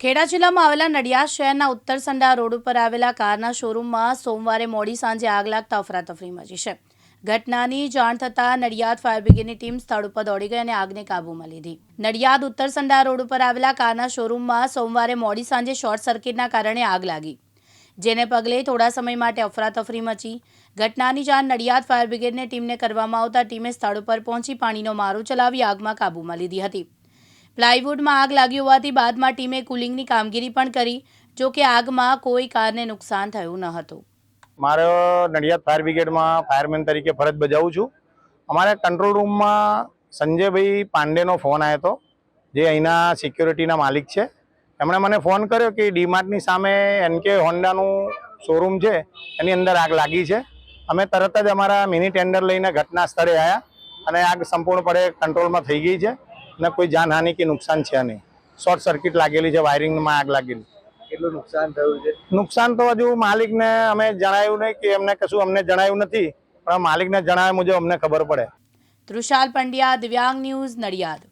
ખેડા જિલ્લામાં આવેલા નડિયાદ શહેરના ઉત્તર સંડા રોડ ઉપર આવેલા કારના શોરૂમમાં સોમવારે મોડી સાંજે આગ લાગતા અફરાતફરી મચી છે। ઘટનાની જાણ થતાં નડિયાદ ફાયર બ્રિગેડની ટીમ સ્થળ ઉપર દોડી ગઈ અને આગને કાબૂમાં લીધી। નડિયાદ ઉત્તર સંડા રોડ ઉપર આવેલા કારના શોરૂમમાં સોમવારે મોડી સાંજે શોર્ટ સર્કિટના કારણે આગ લાગી, જેને પગલે થોડા સમય માટે અફરાતફરી મચી। ઘટનાની જાણ નડિયાદ ફાયર બ્રિગેડની ટીમને કરવામાં આવતા ટીમે સ્થળ ઉપર પહોંચી પાણીનો મારો ચલાવી આગમાં કાબૂમાં લીધી હતી। પ્લાયવુડમાં આગ લાગી હોવાથી બાદમાં ટીમે કુલિંગની કામગીરી પણ કરી, જો કે આગમાં કોઈ કારને નુકસાન થયું ન હતું। મારો નડિયાદ ફાયર બ્રિગેડમાં ફાયરમેન તરીકે ફરજ બજાવું છું। અમારે કંટ્રોલ રૂમમાં સંજયભાઈ પાંડેનો ફોન આવ્યો હતો, જે અહીંના સિક્યોરિટીના માલિક છે। એમણે મને ફોન કર્યો કે ડીમાર્ટની સામે એનકે હોન્ડાનું શોરૂમ છે, એની અંદર આગ લાગી છે। અમે તરત જ અમારા મિની ટેન્ડર લઈને ઘટના સ્થળે આવ્યા અને આગ સંપૂર્ણપણે કંટ્રોલમાં થઈ ગઈ છે અને કોઈ જાનહાનિ કે નુકસાન છે નહીં। શોર્ટ સર્કિટ લાગેલી છે, વાયરિંગમાં આગ લાગેલી। કેટલું નુકસાન થયું છે? નુકસાન તો હજુ માલિકને અમે જણાવ્યું નહીં કે એમને કશું અમને જણાવ્યું નથી, પણ માલિકને જણાવ્યા મુજબ અમને ખબર પડે। તૃષાલ પંડ્યા, દિવ્યાંગ ન્યૂઝ, નડિયાદ।